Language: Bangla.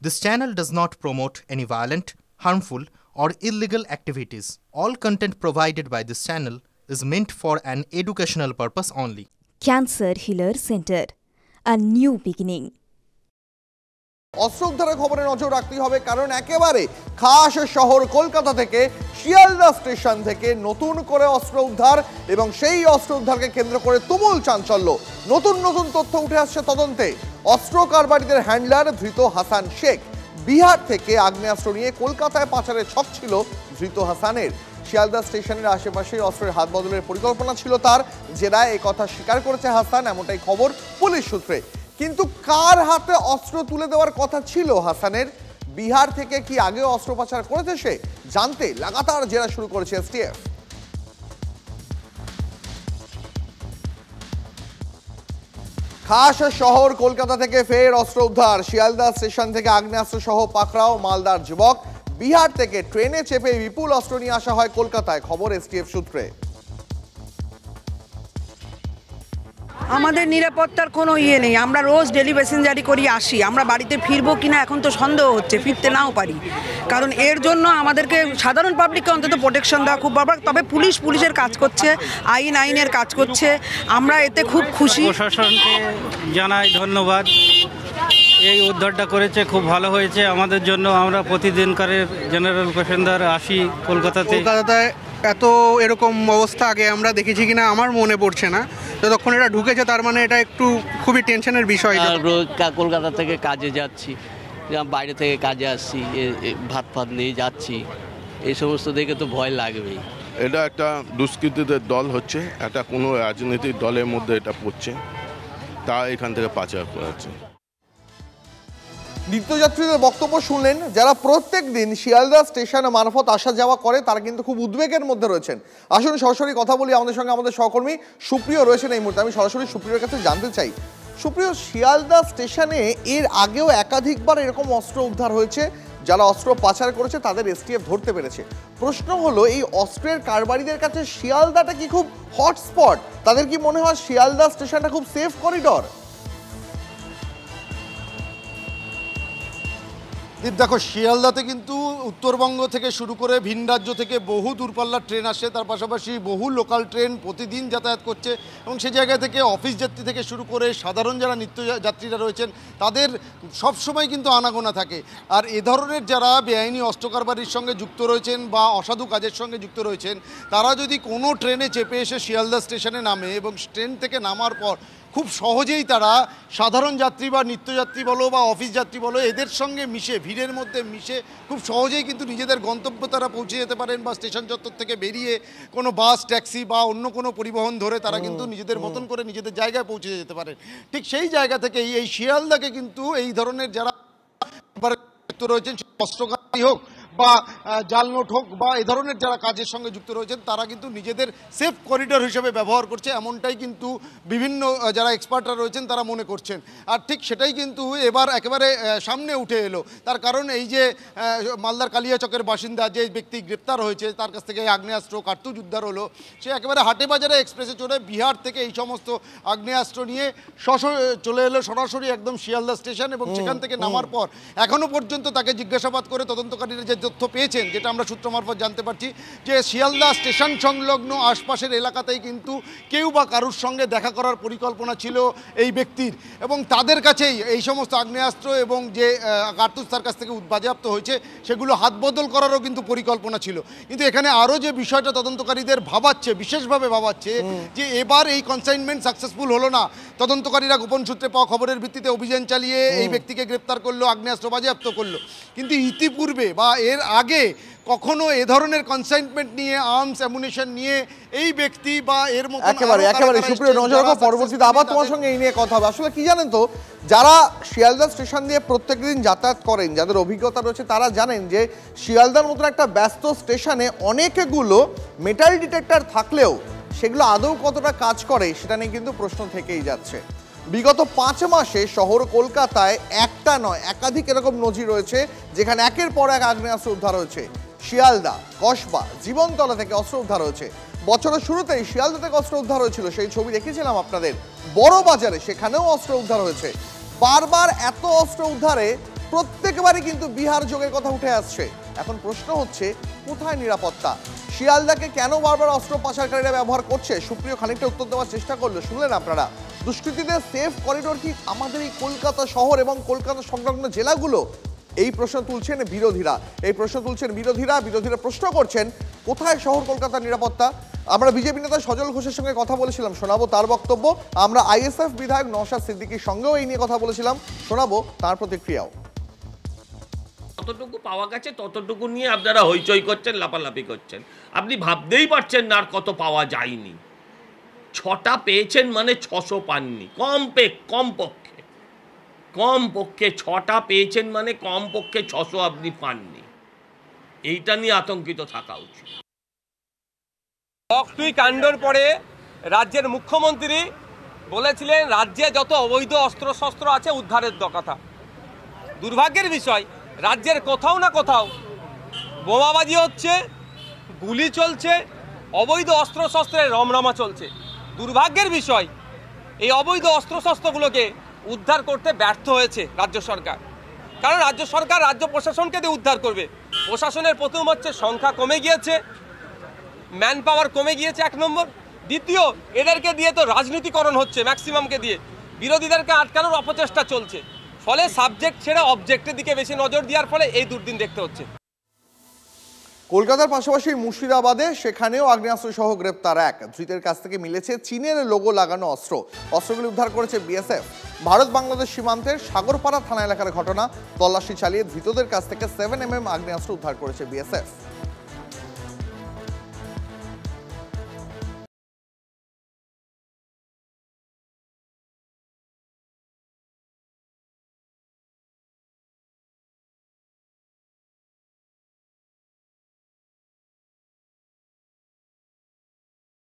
This channel does not promote any violent, harmful, or illegal activities. All content provided by this channel is meant for an educational purpose only. Cancer Healer Center, a new beginning. অস্ত্র উদ্ধারের খবরে নজর রাখতে হবে, কারণ একেবারে খাস শহর কলকাতা থেকে শিয়ালদা স্টেশন থেকে নতুন করে অস্ত্র উদ্ধার এবং সেই অস্ত্র উদ্ধারকে কেন্দ্র করে তুমুল চাঞ্চল্য। নতুন নতুন তথ্য উঠে আসছে তদন্তে। অস্ত্র কারবারিদের হ্যান্ডলার ধৃত হাসান শেখ। বিহার থেকে আগ্নেয়াস্ত্র নিয়ে কলকাতায় পাচারের ছক ছিল ধৃত হাসানের। শিয়ালদা স্টেশনের আশেপাশে অস্ত্রের হাত বদলের পরিকল্পনা ছিল তার, জেরায় এই কথা স্বীকার করেছে হাসান, এমনটাই খবর পুলিশ সূত্রে। কিন্তু কার হাতে অস্ত্র তুলে দেওয়ার কথা ছিল হাসানের? বিহার থেকে কি আগে অস্ত্র পাচার করেছে সে? জানতে লাগাতার জেরা শুরু করেছে এসটিএফ। খাস শহর কলকাতা থেকে ফের অস্ত্র উদ্ধার। শিয়ালদা স্টেশন থেকে আগ্নেয়াস্ত্র সহ পাকড়াও মালদার যুবক। বিহার থেকে ট্রেনে চেপে বিপুল অস্ত্র নিয়ে আসা হয় কলকাতায়, খবর এসটিএফ সূত্রে। আমাদের নিরাপত্তার কোনো নেই, আমরা রোজ ডেলি প্যাসেঞ্জারি করি আসি, আমরা বাড়িতে ফিরবো কিনা এখন তো সন্দেহ হচ্ছে, ফিরতে নাও পারি। কারণ এর জন্য আমাদেরকে সাধারণ পাবলিককে অন্তত প্রোটেকশন দেওয়া খুব দরকার। তবে পুলিশের কাজ করছে, আইনের কাজ করছে, আমরা এতে খুব খুশি। প্রশাসনকে জানাই ধন্যবাদ, এই উদ্ধারটা করেছে, খুব ভালো হয়েছে আমাদের জন্য। আমরা প্রতিদিনকারের জেনারেল প্যাসেঞ্জার আসি কলকাতায়। এত এরকম অবস্থা আগে আমরা দেখেছি কিনা আমার মনে পড়ছে না। যতক্ষণ এটা ঢুকেছে তার মানে এটা একটু খুবই টেনশনের বিষয়। কলকাতা থেকে কাজে যাচ্ছি, বাইরে থেকে কাজে আসছি, ভাত নিয়ে যাচ্ছি, এই সমস্ত দেখে তো ভয় লাগবেই। এটা একটা দুষ্কৃতীদের দল হচ্ছে, এটা কোনো রাজনৈতিক দলের মধ্যে এটা পড়ছে, তা এখান থেকে পাচার করাচ্ছে। নিত্যযাত্রীদের বক্তব্য শুনলেন, যারা প্রত্যেক দিন শিয়ালদা স্টেশনে মারফত আসা যাওয়া করে তারা কিন্তু খুব উদ্বেগের মধ্যে রয়েছেন। আসুন সরাসরি কথা বলি আমাদের সঙ্গে, আমাদের সহকর্মী সুপ্রিয় রয়েছেন এই মুহূর্তে। আমি সরাসরি সুপ্রিয়র কাছে জানতে চাই, সুপ্রিয়, শিয়ালদা স্টেশনে এর আগেও একাধিকবার এরকম অস্ত্র উদ্ধার হয়েছে, যারা অস্ত্র পাচার করেছে তাদের এসটিএফ ধরতে পেরেছে। প্রশ্ন হলো, এই অস্ত্রের কারবারিদের কাছে শিয়ালদাটা কি খুব হটস্পট? তাদের কি মনে হয় শিয়ালদা স্টেশনটা খুব সেফ করিডর? দেখো, শিয়ালদাতে কিন্তু উত্তরবঙ্গ থেকে শুরু করে ভিন রাজ্য থেকে বহু দূরপাল্লার ট্রেন আসে, তার পাশাপাশি বহু লোকাল ট্রেন প্রতিদিন যাতায়াত করছে এবং সেই জায়গা থেকে অফিস যাত্রী থেকে শুরু করে সাধারণ যারা নিত্যযাত্রীরা রয়েছেন তাদের সবসময় কিন্তু আনাগোনা থাকে। আর এ ধরনের যারা বেআইনি অস্ত্র কারবারির সঙ্গে যুক্ত রয়েছেন বা অসাধু কাজের সঙ্গে যুক্ত রয়েছেন, তারা যদি কোনো ট্রেনে চেপে এসে শিয়ালদা স্টেশনে নামে এবং ট্রেন থেকে নামার পর খুব সহজেই তারা সাধারণ যাত্রী বা নিত্যযাত্রী বলো বা অফিস যাত্রী বলো, এদের সঙ্গে মিশে, ভিড়ের মধ্যে মিশে খুব সহজেই কিন্তু নিজেদের গন্তব্য তারা পৌঁছে যেতে পারেন, বা স্টেশন চত্বর থেকে বেরিয়ে কোনো বাস, ট্যাক্সি বা অন্য কোনো পরিবহন ধরে তারা কিন্তু নিজেদের মতন করে নিজেদের জায়গায় পৌঁছে যেতে পারেন। ঠিক সেই জায়গা থেকে এই শিয়ালদাকে কিন্তু এই ধরনের যারা রয়েছেন, অস্ত্রকারী হোক বা জালনোট হোক বা এ ধরনের যারা কাজের সঙ্গে যুক্ত রয়েছেন, তারা কিন্তু নিজেদের সেফ করিডোর হিসেবে ব্যবহার করছে, এমনটাই কিন্তু বিভিন্ন যারা এক্সপার্টরা রয়েছেন তারা মনে করছেন। আর ঠিক সেটাই কিন্তু এবার একেবারে সামনে উঠে এলো। তার কারণ এই যে মালদার কালিয়াচকের বাসিন্দা যে ব্যক্তি গ্রেপ্তার হয়েছে, তার কাছ থেকে আগ্নেয়াস্ত্র, কার্তুজ উদ্ধার হলো, সে একেবারে হাটে বাজারে এক্সপ্রেসে চড়ে বিহার থেকে এই সমস্ত আগ্নেয়াস্ত্র নিয়ে চলে এলো সরাসরি একদম শিয়ালদা স্টেশন, এবং সেখান থেকে নামার পর এখনও পর্যন্ত তাকে জিজ্ঞাসাবাদ করে তদন্তকারীরা যে তথ্য পেয়েছেন, যেটা আমরা সূত্র মারফত জানতে পারছি, যে শিয়ালদা স্টেশন সংলগ্ন আশপাশের এলাকাতেই কিন্তু কেউ বা কারুর সঙ্গে দেখা করার পরিকল্পনা ছিল এই ব্যক্তির, এবং তাদের কাছেই এই সমস্ত আগ্নেয়াস্ত্র এবং যে কার্তুজ তার কাছ থেকে বাজেয়াপ্ত হয়েছে সেগুলো হাত বদল করারও কিন্তু পরিকল্পনা ছিল। কিন্তু এখানে আরও যে বিষয়টা তদন্তকারীদের ভাবাচ্ছে, বিশেষভাবে ভাবাচ্ছে, যে এবার এই কনসাইনমেন্ট সাকসেসফুল হলো না। তদন্তকারীরা গোপন সূত্রে পাওয়া খবরের ভিত্তিতে অভিযান চালিয়ে এই ব্যক্তিকে গ্রেপ্তার করলো, আগ্নেয়াস্ত্র বাজেয়াপ্ত করলো, কিন্তু ইতিপূর্বে বা এর আগে কখনো এ ধরনের কনসাইনমেন্ট নিয়ে, আর্মস অ্যামুনিশন নিয়ে এই ব্যক্তি বা এর মতো একেবারে সুপ্রিয় নজর রাখো, পরবর্তীতে আবার তোমার সঙ্গে এই নিয়ে কথা হবে। আসলে কি জানেন তো, যারা শিয়ালদা স্টেশন দিয়ে প্রত্যেকদিন যাতায়াত করেন, যাদের অভিজ্ঞতা রয়েছে, তারা জানেন যে শিয়ালদার মতো একটা ব্যস্ত স্টেশনে অনেকগুলো মেটাল ডিটেক্টর থাকলেও সেগুলো আদৌ কতটা কাজ করে সেটা নিয়ে কিন্তু প্রশ্ন থেকেই যাচ্ছে। বিগত 5 মাসে শহর কলকাতায় একটা নয় একাধিক এরকম নজির রয়েছে যেখানে একের পর এক আগ্নেয়াস্ত্র উদ্ধার হয়েছে। শিয়ালদা, কসবা, জীবনতলা থেকে অস্ত্র উদ্ধার হয়েছে। বছরের শুরুতেই শিয়ালদা থেকে অস্ত্র উদ্ধার হয়েছিল, সেই ছবি দেখিয়েছিলাম আপনাদের। বড় বাজারে সেখানেও অস্ত্র উদ্ধার হয়েছে। বারবার এত অস্ত্র উদ্ধারে প্রত্যেকবারই কিন্তু বিহার যোগের কথা উঠে আসছে। এখন প্রশ্ন হচ্ছে কোথায় নিরাপত্তা? শিয়ালদাকে কেন বারবার অস্ত্র পাচারকারীরা ব্যবহার করছে? সুপ্রিয় খানিকটা উত্তর দেওয়ার চেষ্টা করলো, শুনলেন আপনারা। দুষ্কৃতীদের সেফ করিডোর কি আমাদের এই কলকাতা শহর এবং কলকাতা সংলগ্ন জেলাগুলো? এই প্রশ্ন তুলছেন বিরোধীরা। বিরোধীরা প্রশ্ন করছেন কোথায় শহর কলকাতার নিরাপত্তা? আমরা বিজেপি নেতা সজল ঘোষের সঙ্গে কথা বলেছিলাম, শোনাবো তার বক্তব্য। আমরা আইএসএফ বিধায়ক নওশাদ সিদ্দিকীর সঙ্গেও এই নিয়ে কথা বলেছিলাম, শোনাবো তার প্রতিক্রিয়াও। যতটুকু পাওয়া গেছে ততটুকু নিয়ে আপনারা হইচই করছেন, লাপালাপি করছেন। আপনি ভাবতেই পারছেন না আর কত পাওয়া যায়নি। 6টা পেয়েছেন মানে 600 পাননি, কমপক্ষে 6টা পেয়েছেন মানে কমপক্ষে 600 আপনি পাননি। এইটা নিয়ে আতঙ্কিত থাকা উচিত। বকটুই কাণ্ডর পরে রাজ্যের মুখ্যমন্ত্রী বলেছিলেন রাজ্যে যত অবৈধ অস্ত্রশস্ত্র আছে উদ্ধারের কথা। দুর্ভাগ্যের বিষয়, রাজ্যের কোথাও না কোথাও বোমাবাজি হচ্ছে, গুলি চলছে, অবৈধ অস্ত্রশস্ত্রের রমরমা চলছে। দুর্ভাগ্যের বিষয়, এই অবৈধ অস্ত্রশস্ত্রগুলোকে উদ্ধার করতে ব্যর্থ হয়েছে রাজ্য সরকার। কারণ রাজ্য সরকার রাজ্য প্রশাসনকে দিয়ে উদ্ধার করবে। প্রশাসনের প্রথম হচ্ছে সংখ্যা কমে গিয়েছে, ম্যান পাওয়ার কমে গিয়েছে 1 নম্বর। দ্বিতীয়, এদেরকে দিয়ে তো রাজনীতিকরণ হচ্ছে, ম্যাক্সিমামকে দিয়ে বিরোধীদেরকে আটকানোর অপচেষ্টা চলছে। ফলে সাবজেক্ট ছেড়ে অবজেক্টের দিকে বেশি নজর দেওয়ার ফলে এই দুর্দিন দেখতে হচ্ছে। কলকাতার পাশাপাশি মুর্শিদাবাদে সেখানেও আগ্নেয়াস্ত্র সহ গ্রেপ্তার এক ধৃতের কাছ থেকে মিলেছে চীনের লোগো লাগানো অস্ত্র। অস্ত্রগুলি উদ্ধার করেছে বিএসএফ। ভারত বাংলাদেশ সীমান্তের সাগরপাড়া থানা এলাকার ঘটনা। তল্লাশি চালিয়ে ধৃতদের কাছ থেকে 7mm আগ্নেয়াস্ত্র উদ্ধার করেছে বিএসএফ।